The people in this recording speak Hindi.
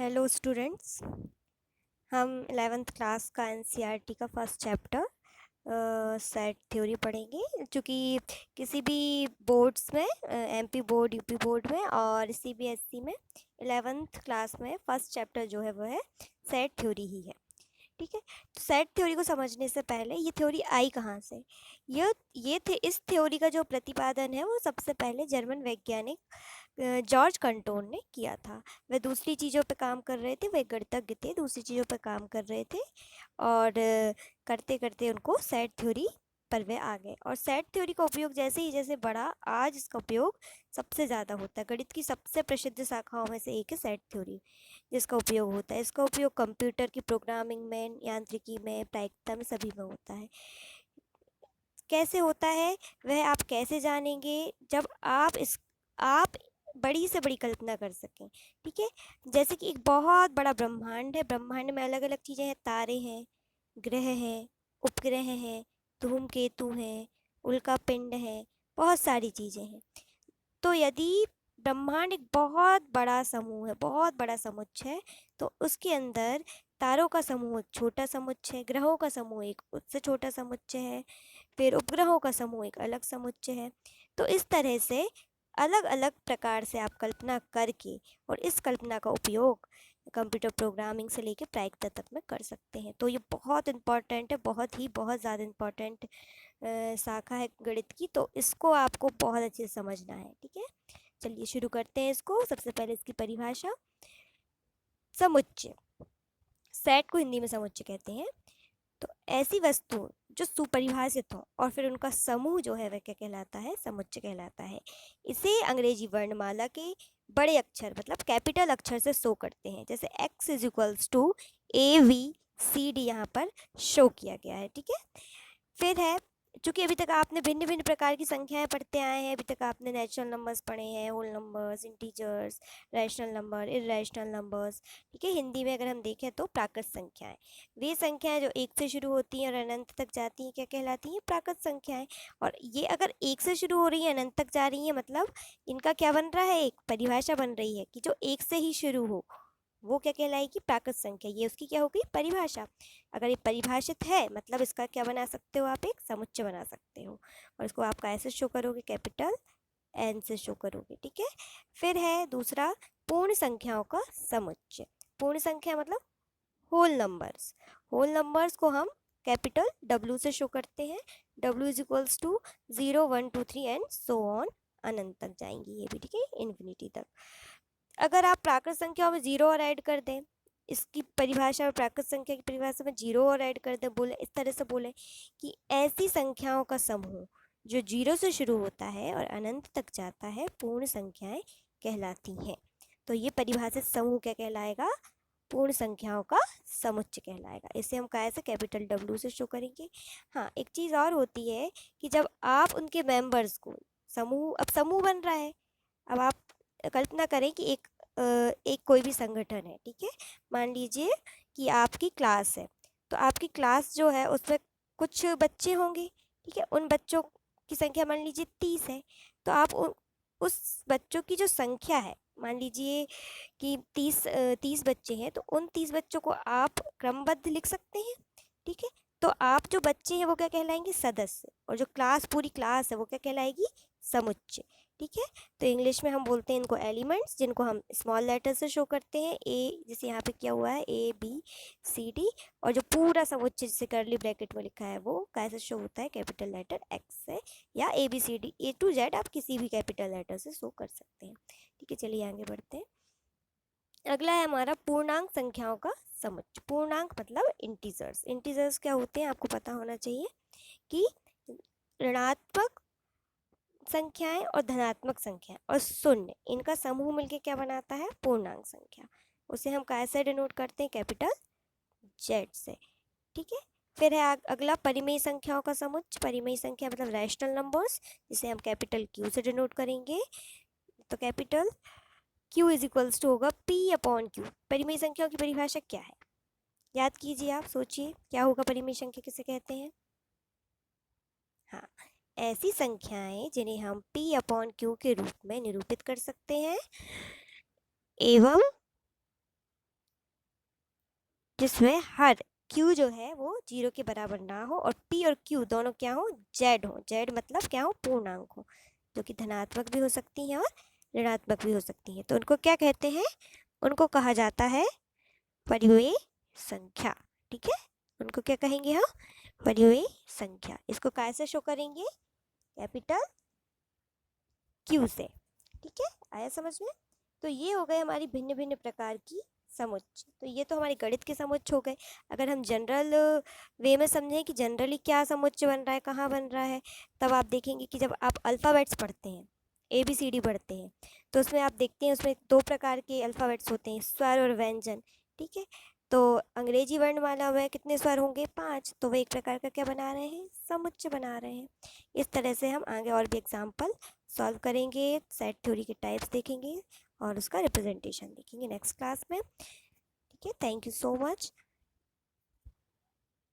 Hello students. हम 11th क्लास का एनसीईआरटी का फर्स्ट चैप्टर सेट थ्योरी पढ़ेंगे, चूँकि किसी भी बोर्ड्स में एमपी बोर्ड, यूपी बोर्ड में और सीबीएसई में 11th क्लास में फर्स्ट चैप्टर जो है वो है सेट थ्योरी ही है। ठीक है, तो सेट थ्योरी को समझने से पहले ये थ्योरी आई कहाँ से? ये थे इस थ्योरी का जो प्रतिपादन है वो सबसे पहले जर्मन वैज्ञानिक जॉर्ज कंटोन ने किया था। वे दूसरी चीज़ों पे काम कर रहे थे, वे गणितज्ञ थे, दूसरी चीज़ों पे काम कर रहे थे और करते करते उनको सेट थ्योरी पर वे आ गए। और सेट थ्योरी का उपयोग जैसे ही जैसे बढ़ा, आज इसका उपयोग सबसे ज़्यादा होता है। गणित की सबसे प्रसिद्ध शाखाओं में से एक है सेट थ्योरी, जिसका उपयोग होता है। इसका उपयोग कंप्यूटर की प्रोग्रामिंग में, यांत्रिकी में, प्रायिकता में, सभी में होता है। कैसे होता है वह आप कैसे जानेंगे? जब आप बड़ी से बड़ी कल्पना कर सकें। ठीक है, जैसे कि एक बहुत बड़ा ब्रह्मांड है, ब्रह्मांड में अलग अलग चीज़ें हैं, तारे हैं, ग्रह हैं, उपग्रह हैं, धूमकेतु हैं, उल्का पिंड है, बहुत सारी चीज़ें हैं। तो यदि ब्रह्मांड एक बहुत बड़ा समूह है, बहुत बड़ा समुच्चय है, तो उसके अंदर तारों का समूह एक छोटा समुच्चय है, ग्रहों का समूह एक उससे छोटा समुच्चय है, फिर उपग्रहों का समूह एक अलग समुच्चय है। तो इस तरह से अलग अलग प्रकार से आप कल्पना करके और इस कल्पना का उपयोग कंप्यूटर प्रोग्रामिंग से लेकर प्रायिकता तक में कर सकते हैं। तो ये बहुत इम्पॉर्टेंट है, बहुत ज़्यादा इम्पॉर्टेंट शाखा है गणित की, तो इसको आपको बहुत अच्छे से समझना है। ठीक है, चलिए शुरू करते हैं इसको। सबसे पहले इसकी परिभाषा। समुच्चय, सेट को हिंदी में समुच्चय कहते हैं। तो ऐसी वस्तु जो सुपरिभाषित हो और फिर उनका समूह जो है वह क्या कहलाता है? समुच्चय कहलाता है। इसे अंग्रेजी वर्णमाला के बड़े अक्षर मतलब कैपिटल अक्षर से शो करते हैं, जैसे x is equals to ABCD यहाँ पर शो किया गया है। ठीक है, फिर है, चूंकि अभी तक आपने भिन्न भिन्न प्रकार की संख्याएं पढ़ते आए हैं, अभी तक आपने नेचुरल नंबर्स पढ़े हैं, whole numbers, integers, rational number, irrational numbers. ठीक है, हिंदी में अगर हम देखें तो प्राकृत संख्याएं, वे संख्याएं जो एक से शुरू होती हैं और अनंत तक जाती हैं क्या कहलाती हैं? प्राकृत संख्याएं। और ये अगर एक से शुरू हो रही है, अनंत तक जा रही है, मतलब इनका क्या बन रहा है? एक परिभाषा बन रही है कि जो एक से ही शुरू हो वो क्या कहलाएगी? प्राकृत संख्या। ये उसकी क्या होगी? परिभाषा। अगर ये परिभाषित है मतलब इसका क्या बना सकते हो? आप एक समुच्चय बना सकते हो, और इसको आप कैसे शो करोगे? कैपिटल एन से शो करोगे। ठीक है, फिर है दूसरा, पूर्ण संख्याओं का समुच्चय। पूर्ण संख्या मतलब होल नंबर्स। होल नंबर्स को हम कैपिटल W से शो करते हैं। W is equals to 0 1 2 3 and so on, अनंत तक जाएंगी ये भी। ठीक है, इन्फिनिटी तक। अगर आप प्राकृत संख्याओं में जीरो और ऐड कर दें, इसकी परिभाषा और प्राकृत संख्या की परिभाषा में जीरो और ऐड कर दें, बोले इस तरह से बोले कि ऐसी संख्याओं का समूह जो जीरो से शुरू होता है और अनंत तक जाता है, पूर्ण संख्याएं कहलाती हैं। तो ये परिभाषित समूह क्या कहलाएगा? पूर्ण संख्याओं का समुच्चय कहलाएगा। इसे हम कैसे? कैपिटल W से शो करेंगे। हाँ, एक चीज़ और होती है कि जब आप उनके मेंबर्स को, समूह, अब समूह बन रहा है, अब आप कल्पना करें कि एक कोई भी संगठन है। ठीक है, मान लीजिए कि आपकी क्लास है, तो आपकी क्लास जो है उसमें कुछ बच्चे होंगे। ठीक है, उन बच्चों की संख्या मान लीजिए 30 है, तो आप उस बच्चों की जो संख्या है, मान लीजिए कि 30 बच्चे हैं, तो उन 30 बच्चों को आप क्रमबद्ध लिख सकते हैं। ठीक है, तो आप जो बच्चे हैं वो क्या कहलाएंगे? सदस्य। और जो क्लास, पूरी क्लास है, वो क्या कहलाएगी? समुच्चय। ठीक है, तो इंग्लिश में हम बोलते हैं इनको एलिमेंट्स, जिनको हम स्मॉल लेटर से शो करते हैं, ए, जैसे यहाँ पे किया हुआ है ABCD। और जो पूरा समुच्चय जिसे करली ब्रैकेट में लिखा है वो कैसे शो होता है? कैपिटल लेटर X से, या ABCD A to Z आप किसी भी कैपिटल लेटर से शो कर सकते हैं। ठीक है, चलिए आगे बढ़ते हैं। अगला है हमारा पूर्णांक संख्याओं का समुच्चय। पूर्णांक मतलब इंटीजर्स। इंटीजर्स क्या होते हैं आपको पता होना चाहिए कि ऋणात्मक संख्याएं और धनात्मक संख्याएं और शून्य, इनका समूह मिलके क्या बनाता है? पूर्णांक संख्या। उसे हम कैसे डिनोट करते हैं? कैपिटल Z से। ठीक है, फिर है अगला परिमेय संख्याओं का समुच्चय। परिमेय संख्या मतलब रैशनल नंबर्स, जिसे हम कैपिटल Q से डिनोट करेंगे। तो capital Q is equals to होगा P/Q। परिमेय संख्याओं की परिभाषा क्या है? याद कीजिए, आप सोचिए क्या होगा? परिमेय संख्या किसे कहते हैं? हाँ, ऐसी संख्याएं जिन्हें हम P/Q के रूप में निरूपित कर सकते हैं एवं जिसमें हर Q जो है वो 0 के बराबर ना हो और P और Q दोनों क्या हो, Z हो। Z मतलब क्या हो, पूर्णांक हो, जो कि धनात्मक भी हो सकती हैं और ऋणात्मक भी हो सकती हैं। तो उनको क्या कहते हैं, उनको कहा जाता है परिमेय संख्या। ठीक है, उनको क्या कहेंगे हम, परिमेय संख्या। इसको कैसे शो करेंगे, कैपिटल Q से। ठीक है, आया समझ में। तो ये हो गए हमारी भिन्न भिन्न प्रकार की समुच्चय। तो ये तो हमारे गणित के समुच्चय हो गए। अगर हम जनरल वे में समझें कि जनरली क्या समुच्चय बन रहा है, कहाँ बन रहा है, तब आप देखेंगे कि जब आप अल्फ़ाबेट्स पढ़ते हैं, ABCD पढ़ते हैं, तो उसमें आप देखते हैं उसमें 2 प्रकार के अल्फ़ाबेट्स होते हैं, स्वर और व्यंजन। ठीक है, तो अंग्रेजी वर्णमाला में कितने स्वर होंगे, 5। तो वे एक प्रकार का क्या बना रहे हैं, समुच्चय बना रहे हैं। इस तरह से हम आगे और भी एग्जाम्पल सॉल्व करेंगे, सेट थ्योरी के टाइप्स देखेंगे और उसका रिप्रेजेंटेशन देखेंगे नेक्स्ट क्लास में। ठीक है, थैंक यू सो मच।